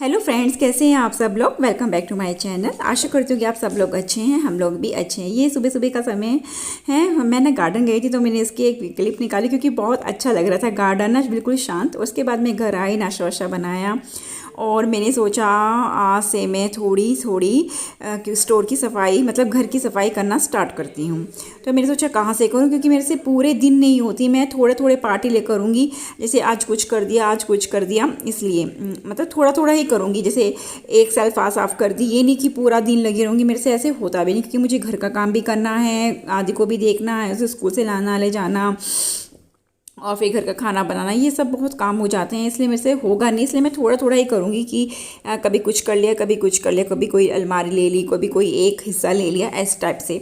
Hello friends, कैसे हैं आप सब लोग। Welcome back to my channel. आशा करती हूँ कि आप सब लोग अच्छे हैं, हम लोग भी अच्छे हैं। ये सुबह सुबह का समय है। मैं ना गार्डन गई थी तो मैंने इसकी एक क्लिप निकाली क्योंकि बहुत अच्छा लग रहा था गार्डन ना, बिल्कुल शांत। उसके बाद मैं घर आई, नाश्ता वाश्ता बनाया और मैंने सोचा आज से मैं थोड़ी थोड़ी स्टोर की सफाई, मतलब घर की सफाई करना स्टार्ट करती हूँ। तो मैंने सोचा कहाँ से करूँ, क्योंकि मेरे से पूरे दिन नहीं होती, मैं थोड़े थोड़े पार्टी ले करूँगी। जैसे आज कुछ कर दिया, आज कुछ कर दिया, इसलिए मतलब थोड़ा थोड़ा ही करूँगी। जैसे एक सेल्फ आज साफ कर दी, ये नहीं कि पूरा दिन लगी रहूँगी, मेरे से ऐसे होता भी नहीं, क्योंकि मुझे घर का काम भी करना है, आदि को भी देखना है, उसे स्कूल से लाना ले जाना और फिर घर का खाना बनाना, ये सब बहुत काम हो जाते हैं, इसलिए मेरे से होगा नहीं। इसलिए मैं थोड़ा थोड़ा ही करूँगी कि कभी कुछ कर लिया, कभी कुछ कर लिया, कभी कोई अलमारी ले ली, कभी कोई एक हिस्सा ले लिया, इस टाइप से।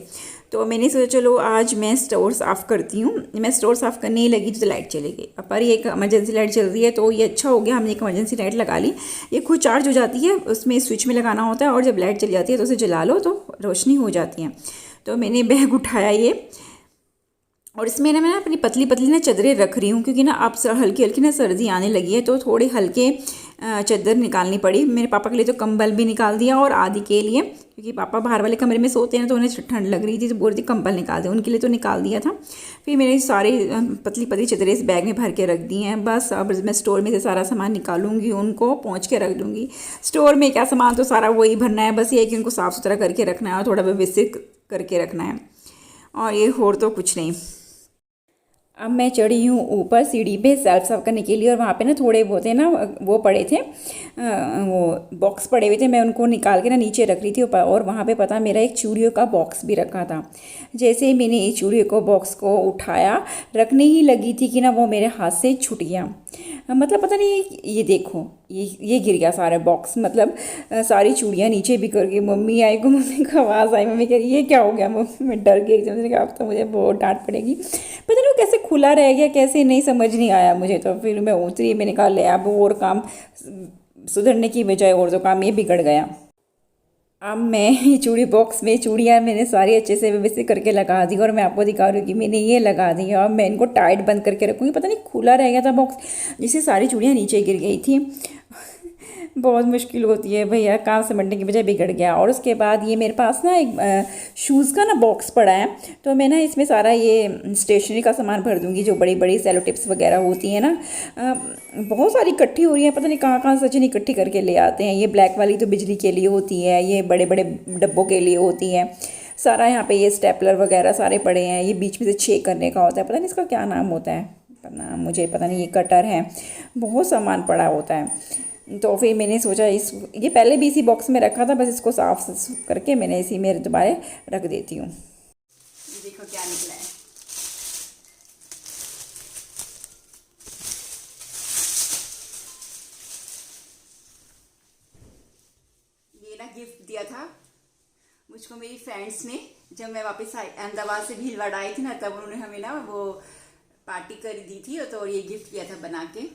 तो मैंने सोचा चलो आज मैं स्टोर साफ़ करती हूँ। मैं स्टोर साफ़ करने ही लगी तो लाइट चली गई। अब पर ये एक इमरजेंसी लाइट चल रही है, तो ये अच्छा हो गया हमने एक इमरजेंसी लाइट लगा ली। ये खुद चार्ज हो जाती है, उसमें स्विच में लगाना होता है और जब लाइट चली जाती है तो उसे जला लो तो रोशनी हो जाती है। तो मैंने बैग उठाया ये, और इसमें ना मैं अपनी पतली पतली ना चादरें रख रही हूँ, क्योंकि ना अब हल्की हल्की ना सर्दी आने लगी है, तो थोड़े हल्के चादर निकालनी पड़ी। मेरे पापा के लिए तो कंबल भी निकाल दिया और आदि के लिए, क्योंकि पापा बाहर वाले कमरे में सोते हैं तो उन्हें ठंड लग रही थी, तो बोल रही थी कंबल निकाल दे, उनके लिए तो निकाल दिया था। फिर मैंने सारी पतली पतली चादरें इस बैग में भर के रख दी हैं। बस अब मैं स्टोर में से सारा सामान निकालूंगी, उनको पहुँच के रख दूँगी। स्टोर में क्या सामान तो सारा वही भरना है, बस ये है कि उनको साफ़ सुथरा करके रखना है और थोड़ा व्यवस्थित करके रखना है, और ये और तो कुछ नहीं। अब मैं चढ़ी हूँ ऊपर सीढ़ी पे सेल्फ साफ करने के लिए, और वहाँ पे ना थोड़े बहुत है ना वो पड़े थे, वो बॉक्स पड़े हुए थे, मैं उनको निकाल के ना नीचे रख रही थी। और वहाँ पे पता मेरा एक चूड़ियों का बॉक्स भी रखा था। जैसे ही मैंने इस चूड़ियों को बॉक्स को उठाया, रखने ही लगी थी कि ना वो मेरे हाथ से छूट गया। मतलब पता नहीं, ये देखो ये गिर गया सारा बॉक्स, मतलब सारी चूड़ियाँ नीचे बिखर गई। मम्मी आई को, मम्मी को आवाज़ आई, मम्मी कह रही ये क्या हो गया। मम्मी मैं डर गई एकदम से, कहा अब तो मुझे बहुत डांट पड़ेगी। पता नहीं वो कैसे खुला रह गया, कैसे नहीं समझ नहीं आया मुझे। तो फिर मैं उतरी, मैंने कहा ले अब और काम सुधरने की बजाय और तो काम ये बिगड़ गया। अब मैं ये चूड़ी बॉक्स में चूड़ियाँ मैंने सारी अच्छे से व्यवस्थित करके लगा दी, और मैं आपको दिखा रही हूँ कि मैंने ये लगा दी। अब मैं इनको टाइट बंद करके रखूँगी। पता नहीं खुला रह गया था बॉक्स, जिससे सारी चूड़ियाँ नीचे गिर गई थी। बहुत मुश्किल होती है भैया, काम समझने की बजाय बिगड़ गया। और उसके बाद ये मेरे पास ना एक शूज़ का ना बॉक्स पड़ा है, तो मैं ना इसमें सारा ये स्टेशनरी का सामान भर दूँगी, जो बड़ी बड़ी सेलो टिप्स वगैरह होती हैं ना, बहुत सारी इकट्ठी हो रही है, पता नहीं कहाँ कहाँ सचिन इकट्ठी करके ले आते हैं। ये ब्लैक वाली तो बिजली के लिए होती है, ये बड़े बड़े डब्बों के लिए होती है। सारा यहाँ पे ये स्टेपलर वगैरह सारे पड़े हैं। ये बीच में से छेद करने का होता है, पता नहीं इसका क्या नाम होता है, नाम मुझे पता नहीं। ये कटर है, बहुत सामान पड़ा होता है। तो फिर मैंने सोचा ये पहले भी इसी बॉक्स में रखा था, बस इसको साफ करके मैंने इसी में दोबारा रख देती हूँ। ये देखो क्या निकला है। ये ना गिफ्ट दिया था मुझको मेरी फ्रेंड्स ने, जब मैं वापस अहमदाबाद से भीलवाड़ा आई थी ना, तब उन्होंने हमें ना वो पार्टी कर दी थी, तो ये गिफ्ट किया था बना के।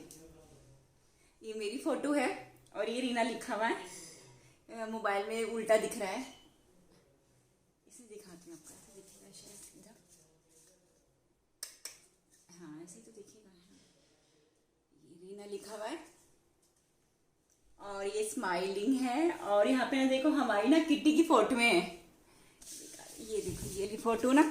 ये मेरी फोटो है और ये रीना लिखा हुआ है, मोबाइल में उल्टा दिख रहा है, इसे दिखाती हूँ आपको, ऐसे दिखेगा शायद सीधा, हाँ ऐसे तो दिखेगा। ये रीना लिखा हुआ है और ये स्माइलिंग है, और यहाँ पे ना देखो हमारी ना किट्टी की फोटो है। ये देखो ये फोटो ना,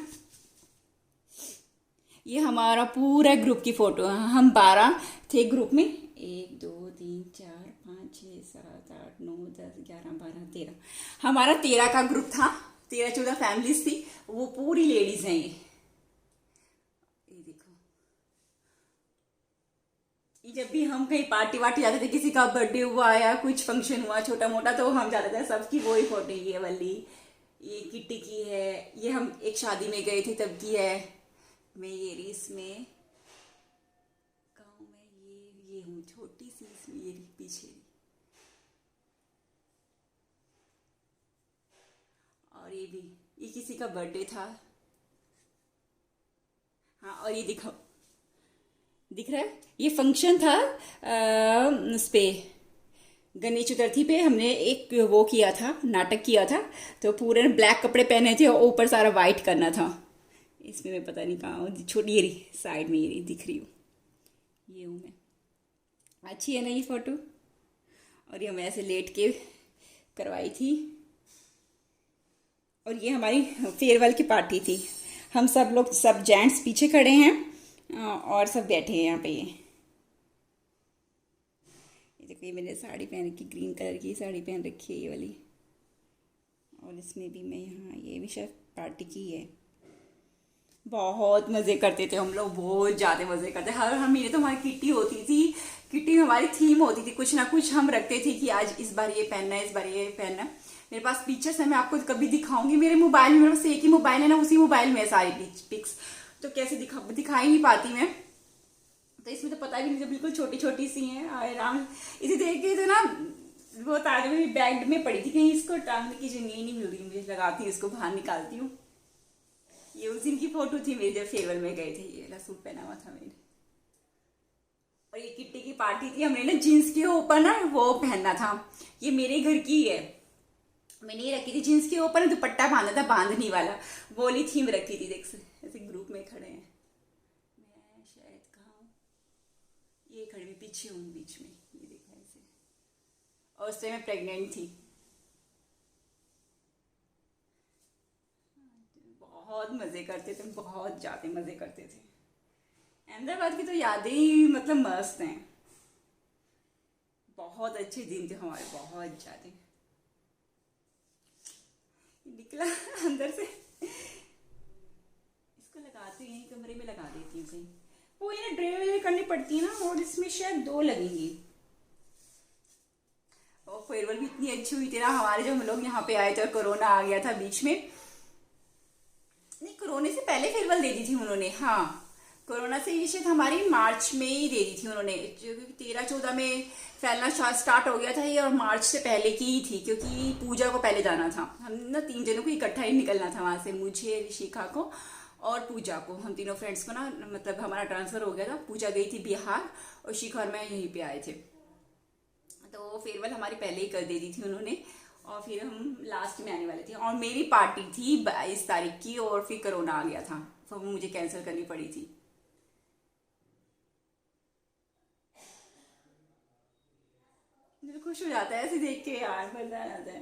ये हमारा पूरा ग्रुप की फोटो है। हम 12 थे ग्रुप में, 1 2 3 4 5 6 7 8 9 10 11 12 13, हमारा 13 का ग्रुप था। 13-14 फैमिलीज थी, वो पूरी लेडीज हैं। ये देखो, ये जब भी हम कहीं पार्टी वार्टी जाते थे, किसी का बर्थडे हुआ या कुछ फंक्शन हुआ छोटा मोटा, तो हम जाते थे, सबकी वही फोटो। ये वाली ये किट्टी की है, ये हम एक शादी में गए थे तब की है। मैं ये रीस में गाँव में ये हूँ छोटी सी, इसमें ये पीछे। और ये भी, ये किसी का बर्थडे था। हाँ, और ये दिखाओ, दिख रहा है, ये फंक्शन था उस पे गणेश चतुर्थी पे हमने एक वो किया था, नाटक किया था, तो पूरे ब्लैक कपड़े पहने थे और ऊपर सारा वाइट करना था। इसमें मैं पता नहीं कहाँ हूँ, छोटी ये साइड में ये दिख रही हूँ, ये हूँ मैं। अच्छी है ना ये फोटो। और ये मैं ऐसे लेट के करवाई थी। और ये हमारी फेयरवेल की पार्टी थी। हम सब लोग, सब जेंट्स पीछे खड़े हैं और सब बैठे हैं यहाँ पे। ये देखो, ये मैंने साड़ी पहन की, ग्रीन कलर की साड़ी पहन रखी है ये वाली। और इसमें भी मैं यहाँ, ये भी शायद पार्टी की है। बहुत मज़े करते थे हम लोग, बहुत ज़्यादा मज़े करते। हर महीने तो हमारी किट्टी होती थी। किट्टी में हमारी थीम होती थी, कुछ ना कुछ हम रखते थे कि आज इस बार ये पहनना है, इस बार ये पहनना है। मेरे पास पिक्चर्स है, मैं आपको कभी दिखाऊंगी। मेरे मोबाइल में, मेरे पास एक ही मोबाइल है ना, उसी मोबाइल में है सारी पिक्स, तो कैसे दिखा ही नहीं पाती मैं। तो इसमें तो पता भी नहीं, बिल्कुल छोटी छोटी सी हैं। आराम इसे देख के तो ना वो ताज मेरी बैग में पड़ी थी, कहीं इसको टांगने की जगह नहीं मिल रही मुझे, लगाती हूँ इसको, बाहर निकालती हूँ। ये उस दिन की फोटो थी मेरी, जब फेयरवेल में गए थे। ये वाला सूट पहना हुआ था मैंने। और ये किट्टी की पार्टी थी, हमने ना जीन्स के ऊपर ना वो पहनना था। ये मेरे घर की है, मैंने ये रखी थी जीन्स के ऊपर दुपट्टा बांधा था, बांधनी वाला, वो वाली थीम रखी थी। देख ऐसे ग्रुप में खड़े हैं, मैं शायद कहाँ, ये खड़े हुए पीछे हूँ बीच में, ये देखा ऐसे। और उससे मैं प्रेग्नेंट थी। बहुत मज़े करते थे, बहुत ज़्यादा मज़े करते थे। अहमदाबाद की तो यादें ही मतलब मस्त हैं। बहुत अच्छे दिन थे हमारे, बहुत ज़्यादा। निकला अंदर से, इसको लगाती हूँ, यहीं कमरे में लगा देती हूँ कहीं। वो ये ना ड्रेल करनी पड़ती है ना, और इसमें शायद 2 लगेंगी। और फेयरवेल भी इतनी अच्छी हुई थी ना हमारे, जब हम लोग यहाँ पे आए थे और कोरोना आ गया था बीच में। नहीं, कोरोना से पहले फेयरवेल दे दी थी उन्होंने। हाँ, कोरोना से ये शायद हमारी मार्च में ही दे दी थी उन्होंने, क्योंकि 13-14 में फैलना स्टार्ट हो गया था ये, और मार्च से पहले की ही थी, क्योंकि पूजा को पहले जाना था। हम ना 3 जनों को इकट्ठा ही निकलना था वहाँ से, मुझे, ऋषिका को और पूजा को। हम तीनों फ्रेंड्स को ना, मतलब हमारा ट्रांसफ़र हो गया था। पूजा गई थी बिहार और शिखा और मैं यहीं पे आए थे। तो फेयरवेल हमारी पहले ही कर दे दी थी उन्होंने, और फिर हम लास्ट में आने वाले थे। और मेरी पार्टी थी 22 तारीख की, और फिर कोरोना आ गया था, तो मुझे कैंसिल करनी पड़ी थी। दिल खुश हो जाता है ऐसे देख के यार, मजा आ जाता है।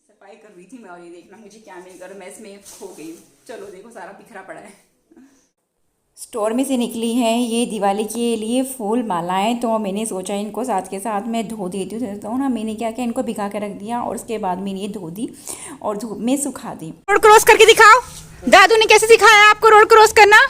सफाई कर रही थी मैं, और ये देखना मुझे क्या मिल कर, मैं इसमें खो गई। चलो देखो, सारा बिखरा पड़ा है। स्टोर में से निकली हैं ये दिवाली के लिए फूल मालाएं, तो मैंने सोचा इनको साथ के साथ मैं धो देती हूँ। तो ना मैंने क्या किया, इनको भिगा के रख दिया, और उसके बाद मैंने ये धो दी और धूप में सुखा दी। रोड क्रॉस करके दिखाओ, दादू ने कैसे सिखाया आपको रोड क्रॉस करना?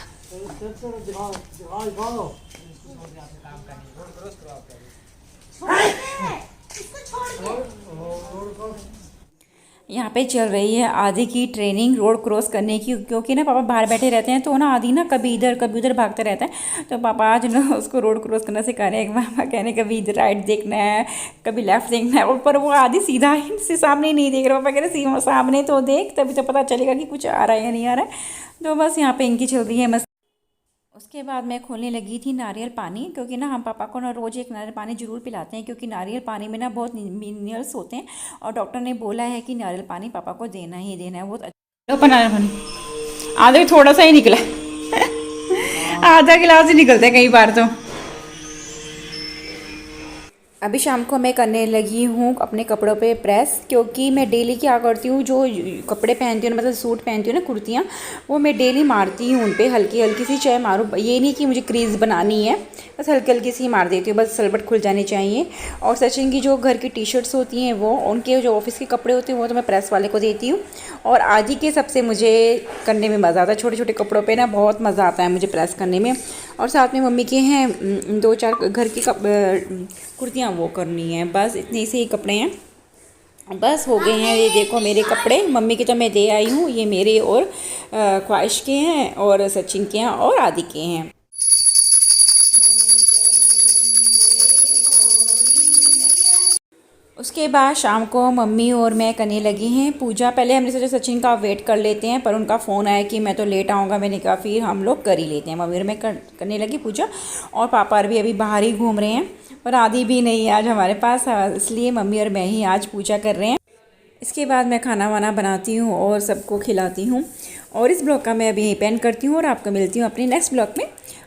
यहाँ पे चल रही है आदि की ट्रेनिंग रोड क्रॉस करने की, क्योंकि ना पापा बाहर बैठे रहते हैं, तो ना आदि ना कभी इधर कभी उधर भागता रहता है। तो पापा आज ना उसको रोड क्रॉस करना सिखा रहे हैं। पापा कहने कभी इधर राइट देखना है, कभी लेफ्ट देखना है, पर वो आदि सीधा ही से सामने नहीं देख रहा। पापा कह रहे सामने तो देख, तभी तो पता चलेगा कि कुछ आ रहा है या नहीं आ रहा है। तो बस यहाँ पे इनकी चल रही है मस्त। उसके बाद मैं खोलने लगी थी नारियल पानी, क्योंकि ना हम पापा को ना रोज़ एक नारियल पानी ज़रूर पिलाते हैं, क्योंकि नारियल पानी में ना बहुत मिनरल्स होते हैं, और डॉक्टर ने बोला है कि नारियल पानी पापा को देना ही देना है। बहुत अच्छा नारियल पानी आधा थोड़ा सा ही निकला आधा गिलास ही निकलता है कई बार तो। अभी शाम को मैं करने लगी हूँ अपने कपड़ों पे प्रेस, क्योंकि मैं डेली क्या करती हूँ, जो कपड़े पहनती हूँ, मतलब सूट पहनती हूँ ना, कुर्तियाँ, वो मैं डेली मारती हूँ उन पर हल्की हल्की सी, चाहे मारूँ, ये नहीं कि मुझे क्रीज बनानी है, बस हल्की हल्की सी मार देती हूँ, बस सलबट खुल जाने चाहिए। और सचिन की जो घर की टी शर्ट्स होती हैं, वो उनके जो ऑफिस के कपड़े होते हैं, वो तो मैं प्रेस वाले को देती हूँ। और आदि के सबसे मुझे करने में मज़ा आता है, छोटे छोटे कपड़ों पर ना बहुत मज़ा आता है मुझे प्रेस करने में। और साथ में मम्मी के हैं 2-4 घर की कुर्तियाँ, वो करनी है। बस इतने से ही कपड़े हैं, बस हो गए हैं। ये देखो मेरे कपड़े, मम्मी के तो मैं दे आई हूँ, ये मेरे और ख्वाहिश के हैं, और सचिन के हैं, और आदि के हैं। उसके बाद शाम को मम्मी और मैं करने लगी हैं पूजा। पहले हमने सोचा सचिन का वेट कर लेते हैं, पर उनका फ़ोन आया कि मैं तो लेट आऊँगा। मैंने कहा फिर हम लोग कर ही लेते हैं। मम्मी और मैं करने लगी पूजा, और पापा भी अभी बाहर ही घूम रहे हैं, और आदि भी नहीं है आज हमारे पास, इसलिए मम्मी और मैं ही आज पूजा कर रहे हैं। इसके बाद मैं खाना वाना बनाती हूँ और सबको खिलाती हूँ, और इस ब्लॉग का मैं अभी यहीं पे एंड करती हूँ, और आपको मिलती हूँ अपने नेक्स्ट ब्लॉग में।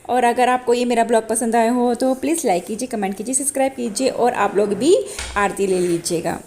और अगर आपको ये मेरा ब्लॉग पसंद आया हो तो प्लीज़ लाइक कीजिए, कमेंट कीजिए, सब्सक्राइब कीजिए और आप लोग भी आरती ले लीजिएगा।